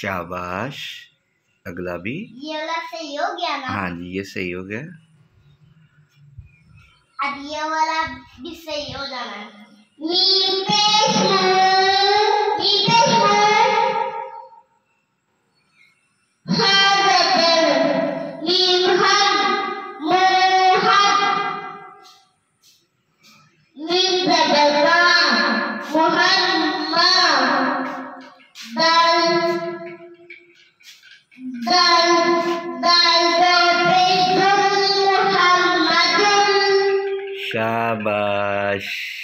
शाबाश। अगला भी। ये वाला सही हो गया ना? हाँ जी, ये सही हो गया। अब ये वाला भी सही हो जाना है। शाबाश।